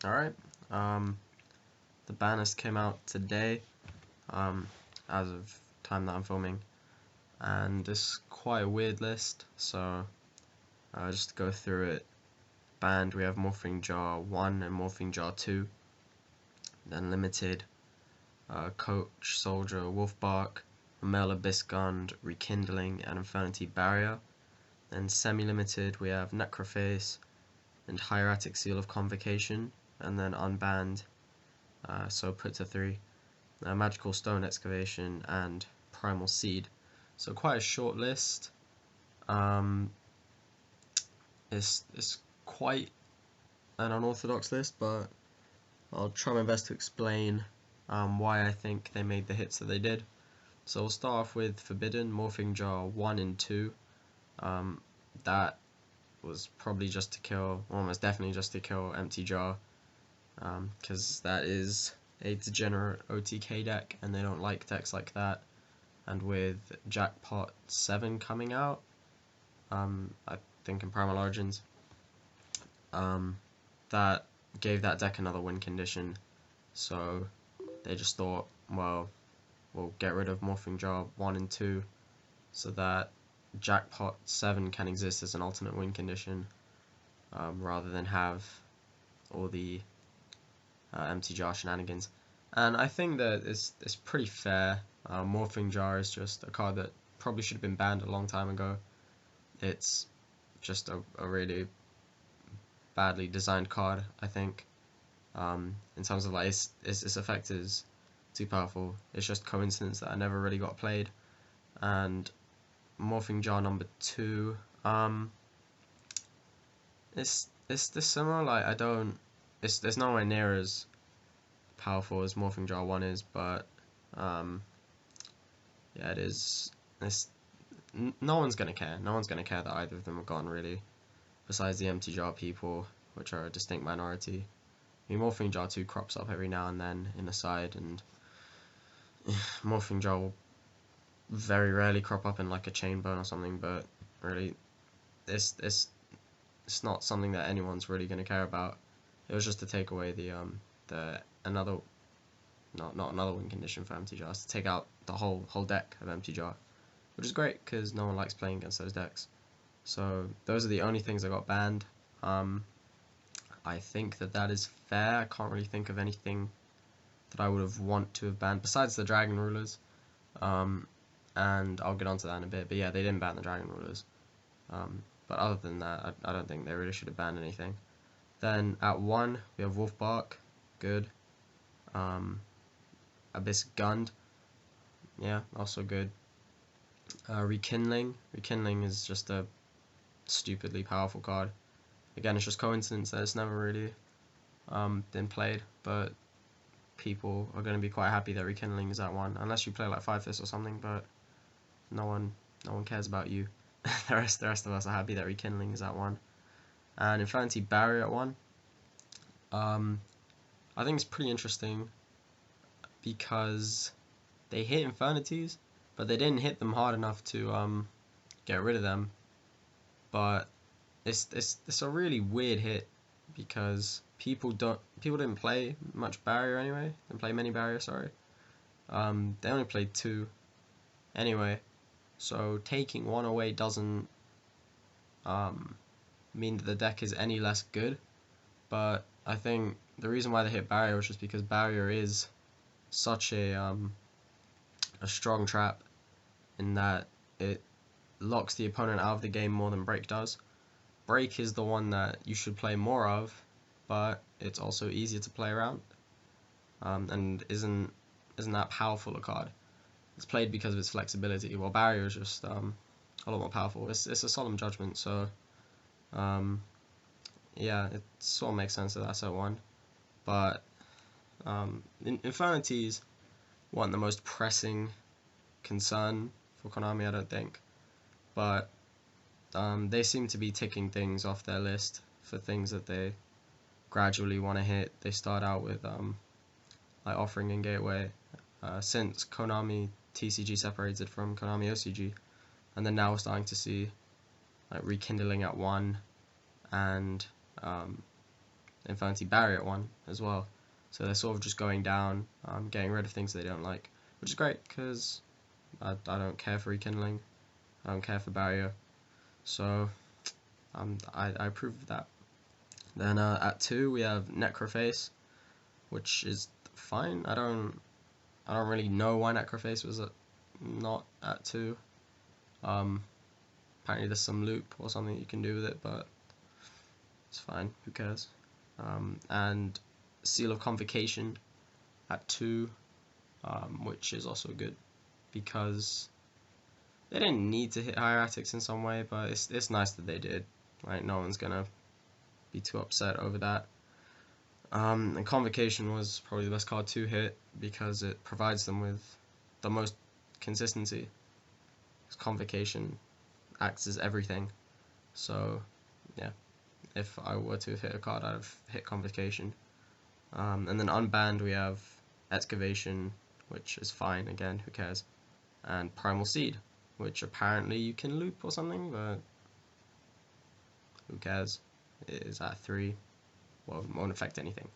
Alright, the ban list came out today, as of time that I'm filming, and it's quite a weird list, so just to go through it. Banned, we have Morphing Jar 1 and Morphing Jar 2, then limited, Coach, Soldier, Wolfbark, Mermail Abyssgunde, Rekindling, and Infernity Barrier. Then semi-limited, we have Necroface and Hieratic Seal of Convocation, and then unbanned, so put to 3, Magical Stone Excavation and Primal Seed. So quite a short list. It's quite an unorthodox list, but I'll try my best to explain why I think they made the hits that they did. So we'll start off with Forbidden, Morphing Jar 1 and 2. That was probably just to kill, almost definitely just to kill Empty Jar, because that is a degenerate OTK deck, and they don't like decks like that. And with Jackpot 7 coming out, I think in Primal Origins, that gave that deck another win condition, so they just thought, well, we'll get rid of Morphing Jar 1 and 2 so that Jackpot 7 can exist as an alternate win condition, rather than have all the Empty Jar shenanigans. And I think that it's pretty fair. Morphing Jar is just a card that probably should have been banned a long time ago. It's just a really badly designed card, I think. In terms of like its effect is too powerful. It's just coincidence that I never really got played. And Morphing Jar number 2, it's similar. Like it's nowhere near as powerful as Morphing Jar 1 is, but yeah, it is. No one's gonna care. No one's gonna care that either of them are gone, really. Besides the Empty Jar people, which are a distinct minority. I mean, Morphing Jar 2 crops up every now and then in the side, and Morphing Jar will very rarely crop up in like a chain bone or something, but really, it's not something that anyone's really going to care about. It was just to take away the another, not another win condition for Empty Jar, to take out the whole deck of Empty Jar, which is great because no one likes playing against those decks. So those are the only things that got banned. I think that is fair. I can't really think of anything that I would have want to have banned besides the Dragon Rulers, and I'll get onto that in a bit. But yeah, they didn't ban the Dragon Rulers. But other than that, I don't think they really should have banned anything. Then at 1 we have Wolfbark, good. Abyssgunde, yeah, also good. Rekindling is just a stupidly powerful card. Again, it's just coincidence that it's never really been played, but people are going to be quite happy that Rekindling is at 1, unless you play like 5 Fists or something, but no one cares about you. the rest of us are happy that Rekindling is at 1. And Infernity Barrier at 1. I think it's pretty interesting because they hit Infernities, but they didn't hit them hard enough to get rid of them. But it's a really weird hit because people didn't play much Barrier anyway. Didn't play many Barrier, sorry. They only played 2 anyway. So taking 1 away doesn't mean that the deck is any less good. But I think the reason why they hit Barrier was just because Barrier is such a strong trap in that it locks the opponent out of the game more than Break does. Break is the one that you should play more of, but it's also easier to play around, and isn't that powerful a card. It's played because of its flexibility, while Barrier is just a lot more powerful. It's a Solemn Judgment, so yeah, it sort of makes sense that that's at 1. But Infernities weren't the most pressing concern for Konami, I don't think. But they seem to be ticking things off their list for things that they gradually want to hit. They start out with like Offering and Gateway, since Konami TCG separated from Konami OCG, and then now we're starting to see like Rekindling at 1 and Infernity Barrier one as well. So they're sort of just going down, getting rid of things they don't like, which is great because I don't care for Rekindling, I don't care for Barrier, so I approve of that. Then at 2 we have Necroface, which is fine. I don't really know why Necroface was not at 2. Apparently there's some loop or something you can do with it, but it's fine, who cares. And Seal of Convocation at 2, which is also good because they didn't need to hit Hieratics in some way, but it's nice that they did. Right, no one's gonna be too upset over that. And Convocation was probably the best card to hit because it provides them with the most consistency. Convocation acts as everything. So yeah, if I were to hit a card, I'd have hit Convocation. And then unbanned we have Excavation, which is fine, again, who cares, and Primal Seed, which apparently you can loop or something, but who cares. It is at 3, well, it won't affect anything.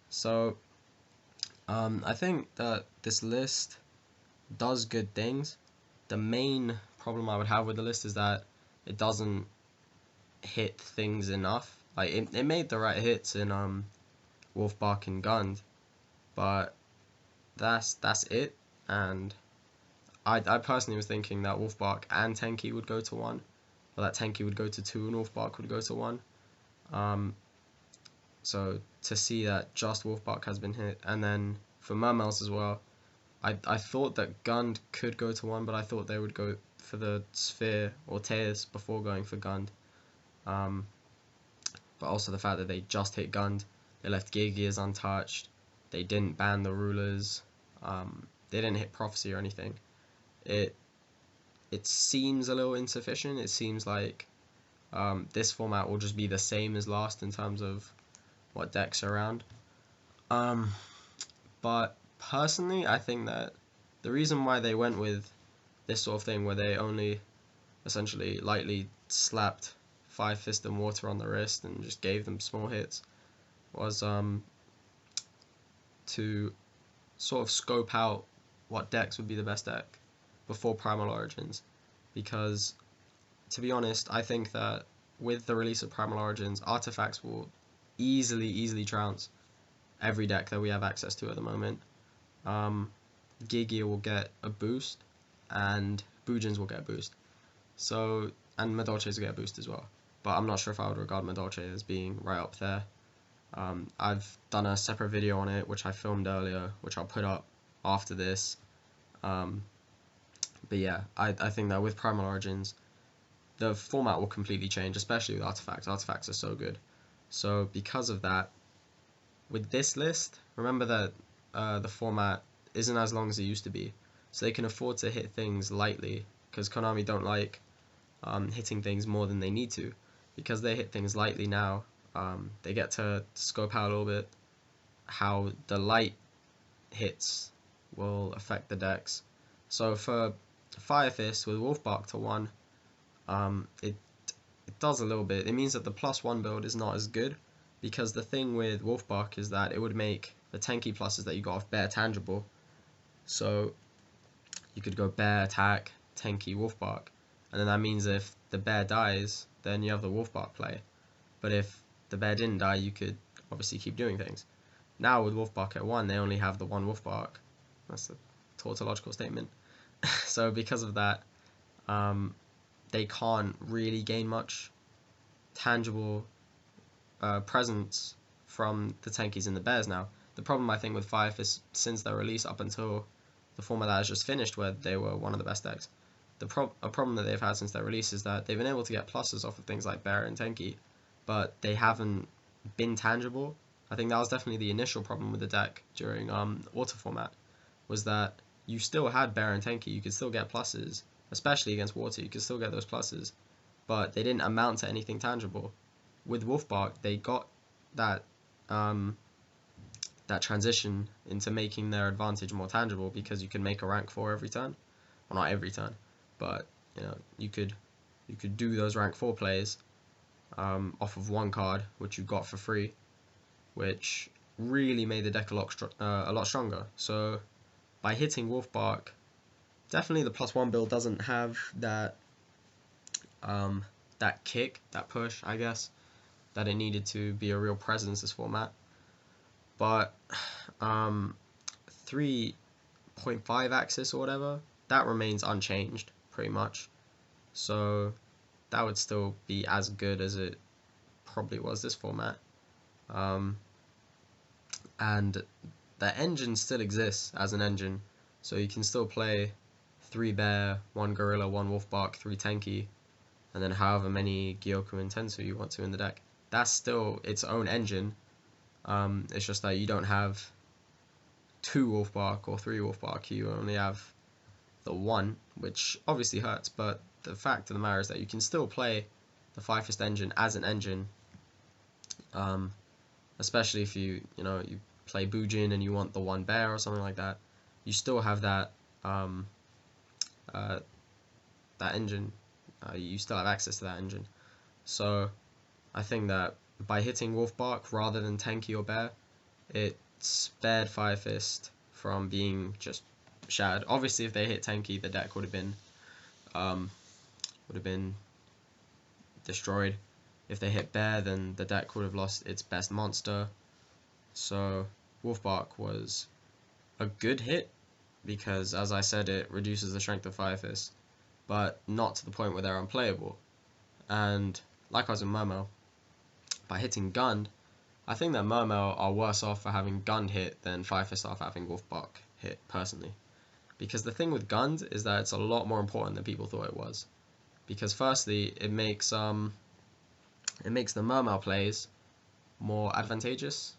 So I think that this list does good things. The main problem I would have with the list is that it doesn't hit things enough. Like it made the right hits in Wolfbark and Gund, but that's it. And I personally was thinking that Wolfbark and Tenki would go to 1, or that Tenki would go to 2 and Wolfbark would go to 1. So to see that just Wolfbark has been hit, and then for Mermails as well, I thought that Gund could go to 1, but I thought they would go for the Sphere or Tears before going for Gund. But also the fact that they just hit Gund, they left Geargears untouched, they didn't ban the Rulers, they didn't hit Prophecy or anything. It seems a little insufficient. It seems like this format will just be the same as last in terms of what decks are around. But personally, I think that the reason why they went with this sort of thing, where they only essentially lightly slapped 5 Fist and Water on the wrist and just gave them small hits, was to sort of scope out what decks would be the best deck before Primal Origins. Because, to be honest, I think that with the release of Primal Origins, artifacts will easily trounce every deck that we have access to at the moment. Geargear will get a boost, and Boojins will get a boost. So, and Madolches will get a boost as well. But I'm not sure if I would regard Madolche as being right up there. I've done a separate video on it, which I filmed earlier, which I'll put up after this. But yeah, I think that with Primal Origins, the format will completely change, especially with artifacts. Artifacts are so good. So because of that, with this list, remember that the format isn't as long as it used to be. So they can afford to hit things lightly, because Konami don't like hitting things more than they need to. Because they hit things lightly now, they get to scope out a little bit how the light hits will affect the decks. So for Fire Fist with Wolfbark to 1, it does a little bit. It means that the +1 build is not as good, because the thing with Wolfbark is that it would make the tanky pluses that you got off Bear tangible. So you could go Bear, attack, tanky, Wolfbark, and then that means if the Bear dies, then you have the Wolfbark play. But if the Bear didn't die, you could obviously keep doing things. Now with Wolfbark at 1, they only have the 1 Wolfbark. That's a tautological statement. So because of that, they can't really gain much tangible presence from the tankies and the bears now. The problem I think with Fire Fist since their release up until the format that has just finished, where they were one of the best decks, a problem that they've had since their release is that they've been able to get pluses off of things like Bear and Tenki, but they haven't been tangible. I think that was definitely the initial problem with the deck during Auto format, was that you still had Bear and Tenki, you could still get pluses, especially against Water, you could still get those pluses, but they didn't amount to anything tangible. With Wolfbark, they got that that transition into making their advantage more tangible, because you can make a rank 4 every turn. Well, not every turn, but you know, you could do those rank 4 plays off of 1 card, which you got for free, which really made the deck a lot stronger. So by hitting Wolfbark, definitely the +1 build doesn't have that that kick, that push, I guess, that it needed to be a real presence this format. But 3.5 axis or whatever, that remains unchanged pretty much. So that would still be as good as it probably was this format. And the engine still exists as an engine, so you can still play 3 bear, 1 gorilla, 1 wolfbark, 3 tanky, and then however many Gyokko and Tensu you want to in the deck. That's still its own engine. It's just that you don't have 2 wolfbark or 3 wolfbark, you only have the 1, which obviously hurts, but the fact of the matter is that you can still play the 5-fist engine as an engine, especially if you play Bujin and you want the 1 bear or something like that. You still have that that engine. You still have access to that engine. So I think that by hitting Wolfbark rather than Tanky or Bear, it spared 5-fist from being just shattered. Obviously, if they hit Tanky, the deck would have been destroyed. If they hit Bear, then the deck would have lost its best monster. So Wolfbark was a good hit because, as I said, it reduces the strength of 5-fist, but not to the point where they're unplayable. And likewise with Mermail, by hitting Gund, I think that Mermail are worse off for having Gund hit than 5-fist are for having Wolfbark hit, personally. Because the thing with Gund is that it's a lot more important than people thought it was. Because firstly, it makes the Mermail plays more advantageous,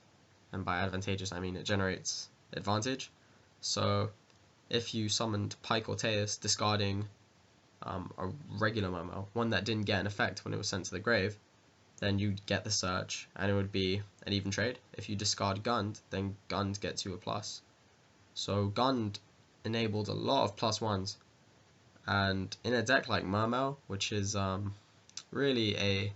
and by advantageous I mean it generates advantage. So if you summoned Pike or Teus discarding a regular Mermail, one that didn't get an effect when it was sent to the grave, then you'd get the search and it would be an even trade. If you discard Gund, then Gund gets you a plus. So Gund enabled a lot of +1s, and in a deck like Mermail, which is really a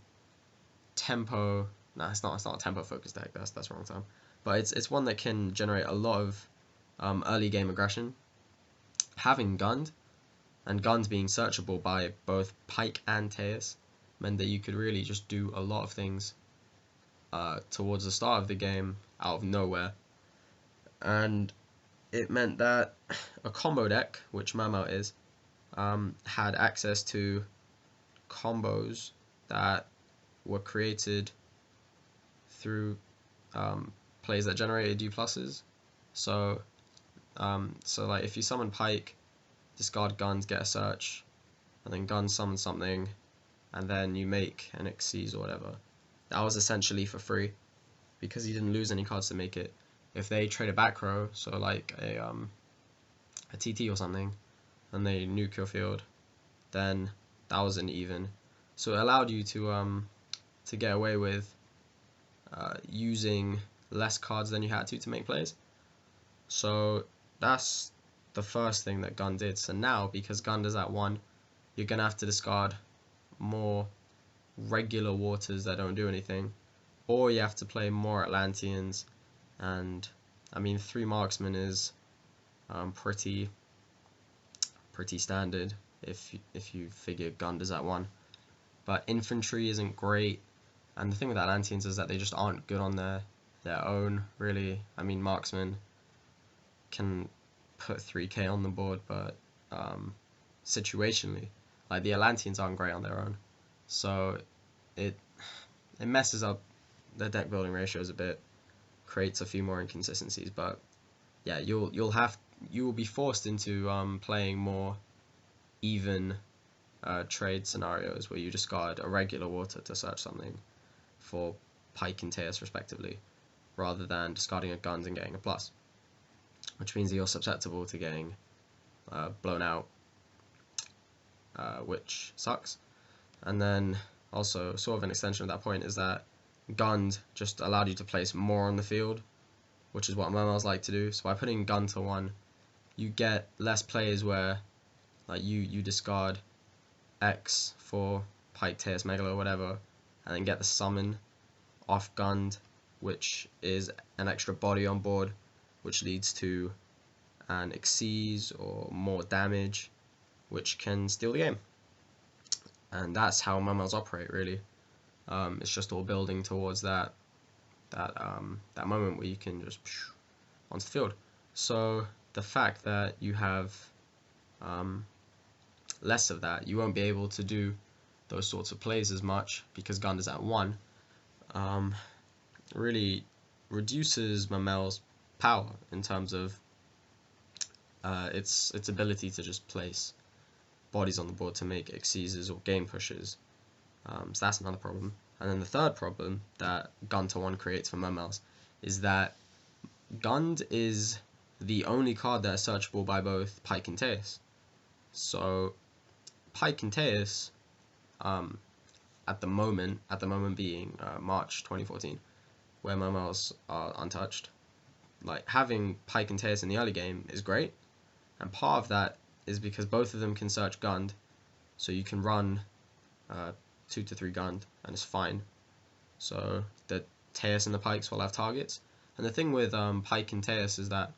tempo, no, it's not a tempo focused deck, that's the wrong term, but it's one that can generate a lot of early game aggression. Having Gund, and Gund being searchable by both Pike and Teus, meant that you could really just do a lot of things towards the start of the game out of nowhere. And it meant that a combo deck, which Mermail is, had access to combos that were created through plays that generated U pluses. So like if you summon Pike, discard Gund, get a search, and then Gund summon something, and then you make an Xyz or whatever, that was essentially for free because you didn't lose any cards to make it. If they trade a back row, so like a TT or something, and they nuke your field, then that was an even. So it allowed you to get away with using less cards than you had to make plays. So that's the first thing that Gund did. So now, because Gund is at 1, you're gonna have to discard more regular waters that don't do anything, or you have to play more Atlanteans. And I mean, 3 marksmen is pretty standard if you figure Gund is at 1. But infantry isn't great, and the thing with Atlanteans is that they just aren't good on their own, really. I mean, marksmen can put 3k on the board, but situationally, like, the Atlanteans aren't great on their own, so it messes up the deck building ratios a bit, creates a few more inconsistencies. But yeah, you will be forced into playing more even trade scenarios where you discard a regular water to search something for Pike and Teus respectively, rather than discarding a Gund and getting a plus, which means that you're susceptible to getting blown out, which sucks. And then also, sort of an extension of that point is that Gund just allowed you to place more on the field, which is what Mermails like to do. So by putting Gund to 1, you get less plays where like you discard X for Pike, Teus, Megalo, whatever, and then get the summon off Gund, which is an extra body on board, which leads to an Xyz or more damage, which can steal the game. And that's how Mermails operate, really. It's just all building towards that moment where you can just onto the field. So the fact that you have less of that, you won't be able to do those sorts of plays as much because Gund is at 1. Really reduces Mermail's power in terms of its ability to just place bodies on the board to make Xyzes or game pushes. So that's another problem. And then the third problem that Gund to 1 creates for Mermails is that Gund is the only card that is searchable by both Pike and Teus. So Pike and Teus, at the moment being March 2014, where Mermails are untouched, like having Pike and Teus in the early game is great, and part of that is because both of them can search Gund, so you can run 2 to 3 Gund and it's fine. So the Teus and the Pikes will have targets. And the thing with Pike and Teus is that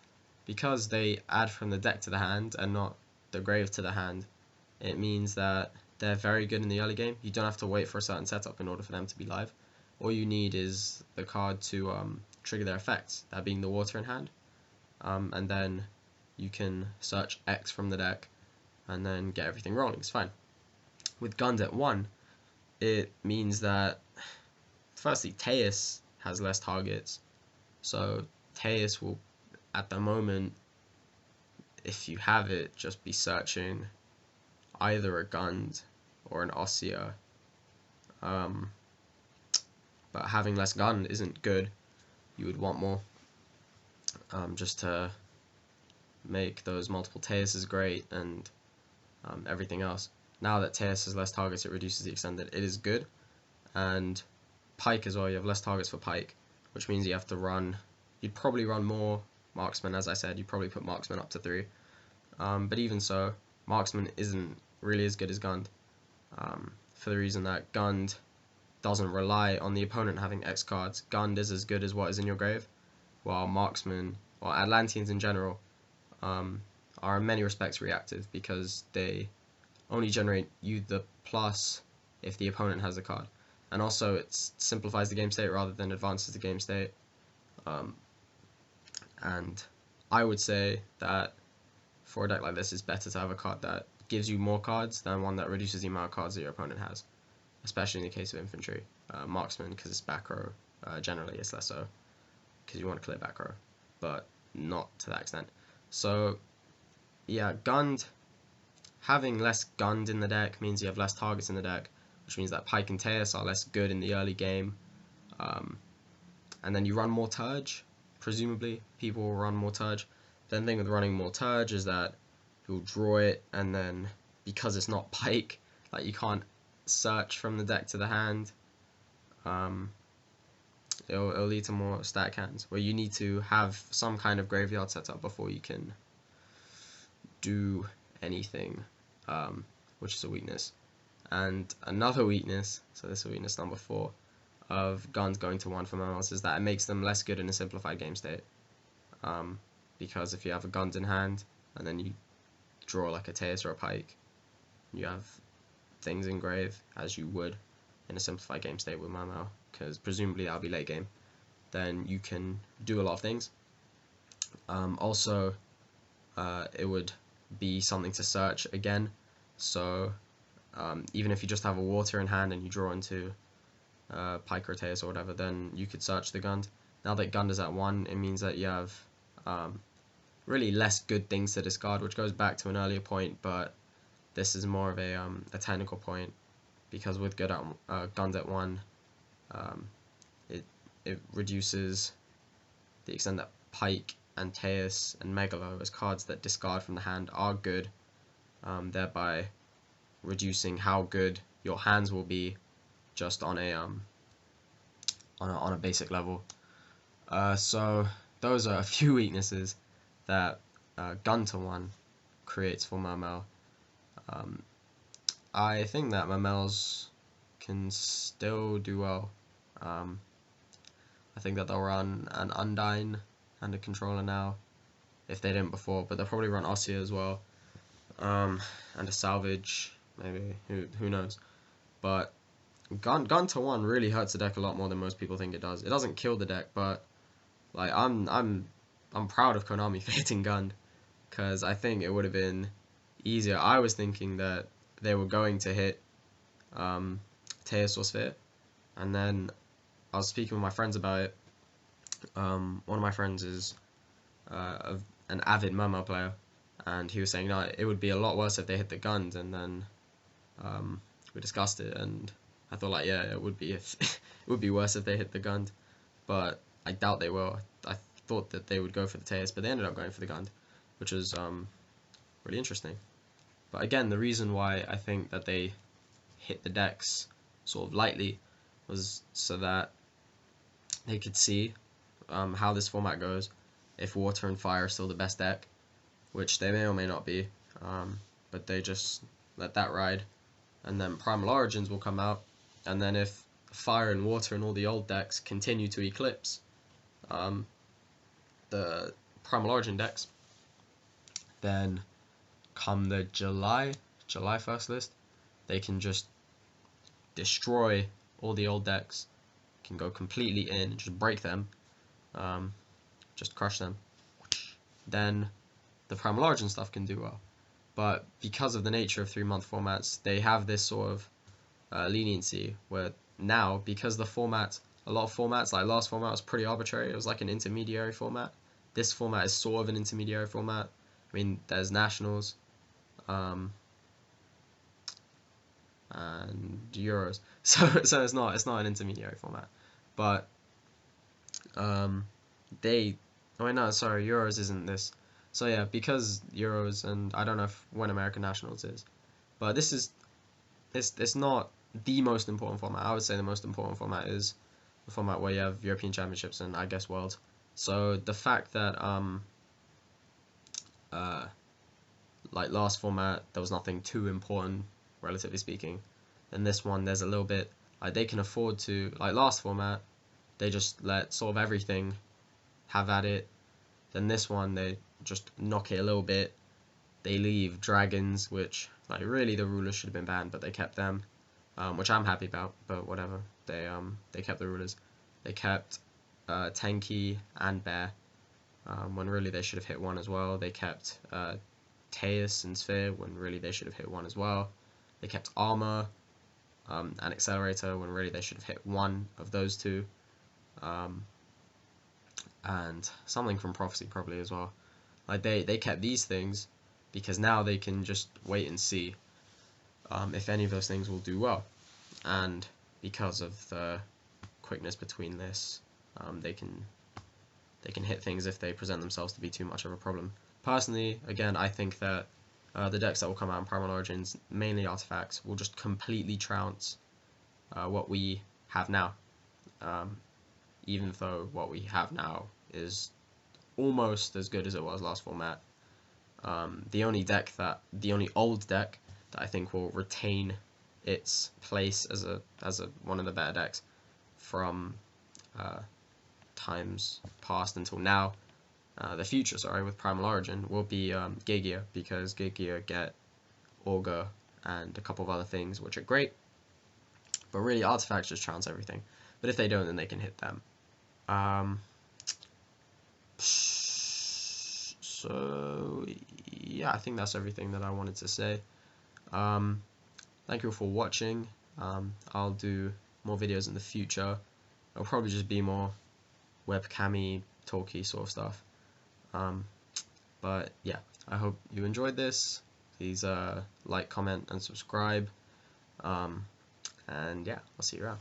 because they add from the deck to the hand and not the grave to the hand, it means that they're very good in the early game. You don't have to wait for a certain setup in order for them to be live. All you need is the card to trigger their effects, that being the water in hand, and then you can search X from the deck and then get everything rolling. It's fine. With Gund at 1, it means that firstly Teus has less targets, so Teus will, at the moment, if you have it, just be searching either a Gund or an Ossia. But having less Gund isn't good. You would want more, just to make those multiple Teuses great and everything else. Now that Teus has less targets, it reduces the extent that it is good. And Pike as well, you have less targets for Pike, which means you have to run, you'd probably run more Marksman. As I said, you'd probably put Marksman up to 3. But even so, Marksman isn't really as good as Gund, for the reason that Gund doesn't rely on the opponent having X cards. Gund is as good as what is in your grave, while Marksman, or Atlanteans in general, are in many respects reactive because they only generate you the plus if the opponent has a card. And also it simplifies the game state rather than advances the game state. And I would say that for a deck like this, it's better to have a card that gives you more cards than one that reduces the amount of cards that your opponent has, especially in the case of infantry. Marksman, because it's back row, generally it's less so, because you want to clear back row, but not to that extent. So yeah, Gund, having less Gund in the deck means you have less targets in the deck, which means that Pike and Teus are less good in the early game. And then you run more Turge, presumably people will run more Turge. Then the thing with running more Turge is that you'll draw it, and then because it's not Pike, like you can't search from the deck to the hand, it'll lead to more static hands, where you need to have some kind of graveyard setup before you can do anything, which is a weakness. And another weakness, so this is weakness number 4, of Gund going to 1 for Mermails, is that it makes them less good in a simplified game state. Because if you have a Gund in hand, and then you draw like a Teus or a Pike, you have things in grave, as you would in a simplified game state with Mermail, because presumably that'll be late game, then you can do a lot of things. Also, it would be something to search again, so even if you just have a water in hand and you draw into Pike or Teus or whatever, then you could search the Gund. Now that Gund is at 1, it means that you have really less good things to discard, which goes back to an earlier point, but this is more of a technical point, because with Gund at 1, it reduces the extent that Pike and Teus and Megalo, as cards that discard from the hand, are good, thereby reducing how good your hands will be just on a basic level. So those are a few weaknesses that Gund to 1 creates for Mermail. I think that Mermails can still do well. I think that they'll run an Undyne and a controller now, if they didn't before, but they'll probably run Ossia as well, and a Salvage, maybe, who knows. But Gun to 1 really hurts the deck a lot more than most people think it does. It doesn't kill the deck, but like I'm proud of Konami for hitting Gun, because I think it would have been easier. I was thinking that they were going to hit Teos or Sphere, and then I was speaking with my friends about it. One of my friends is an avid Mermail player, and he was saying, no, it would be a lot worse if they hit the Guns, and then we discussed it, and I thought, like, yeah, it would be if it would be worse if they hit the Gund, but I doubt they will. I thought that they would go for the Teos, but they ended up going for the Gund, which is really interesting. But again, the reason why I think that they hit the decks sort of lightly was so that they could see how this format goes, if Water and Fire are still the best deck, which they may or may not be, but they just let that ride, and then Primal Origins will come out, and then if Fire and Water and all the old decks continue to eclipse the Primal Origin decks, then come the July 1st list, they can just destroy all the old decks, can go completely in, just break them, just crush them. Then the Primal Origin stuff can do well. But because of the nature of 3-month formats, they have this sort of leniency where now, because the format, a lot of formats, like last format was pretty arbitrary, it was like an intermediary format. This format is sort of an intermediary format. I mean, there's Nationals, and Euros, so it's not an intermediary format, but oh wait, no, sorry, Euros isn't this. So yeah, because Euros, and I don't know when American Nationals is, but this is, it's not the most important format. I would say the most important format is the format where you have European Championships and I guess Worlds. So the fact that like last format there was nothing too important, relatively speaking, and this one there's a little bit, like they can afford to, like last format they just let sort of everything have at it, then this one they just knock it a little bit, they leave Dragons, which like really the rulers should have been banned, but they kept them, which I'm happy about, but whatever, they kept the rulers, they kept Tenki and Bear, when really they should have hit one as well, they kept Teos and Sphere when really they should have hit one as well, they kept Armor and Accelerator when really they should have hit one of those two, and something from Prophecy probably as well. Like they kept these things because now they can just wait and see if any of those things will do well, and because of the quickness between this, they can hit things if they present themselves to be too much of a problem. Personally, again, I think that the decks that will come out in Primal Origins, mainly artifacts, will just completely trounce what we have now, even though what we have now is almost as good as it was last format. The only old deck that I think will retain its place as one of the better decks from times past until now, the future, sorry, with Primal Origin, will be Gigia, because Gigia get Augur and a couple of other things which are great, but really artifacts just trounce everything. But if they don't, then they can hit them. So yeah, I think that's everything that I wanted to say. Thank you all for watching. I'll do more videos in the future. It'll probably just be more webcam-y, talky sort of stuff. But yeah, I hope you enjoyed this. Please like, comment, and subscribe. And yeah, I'll see you around.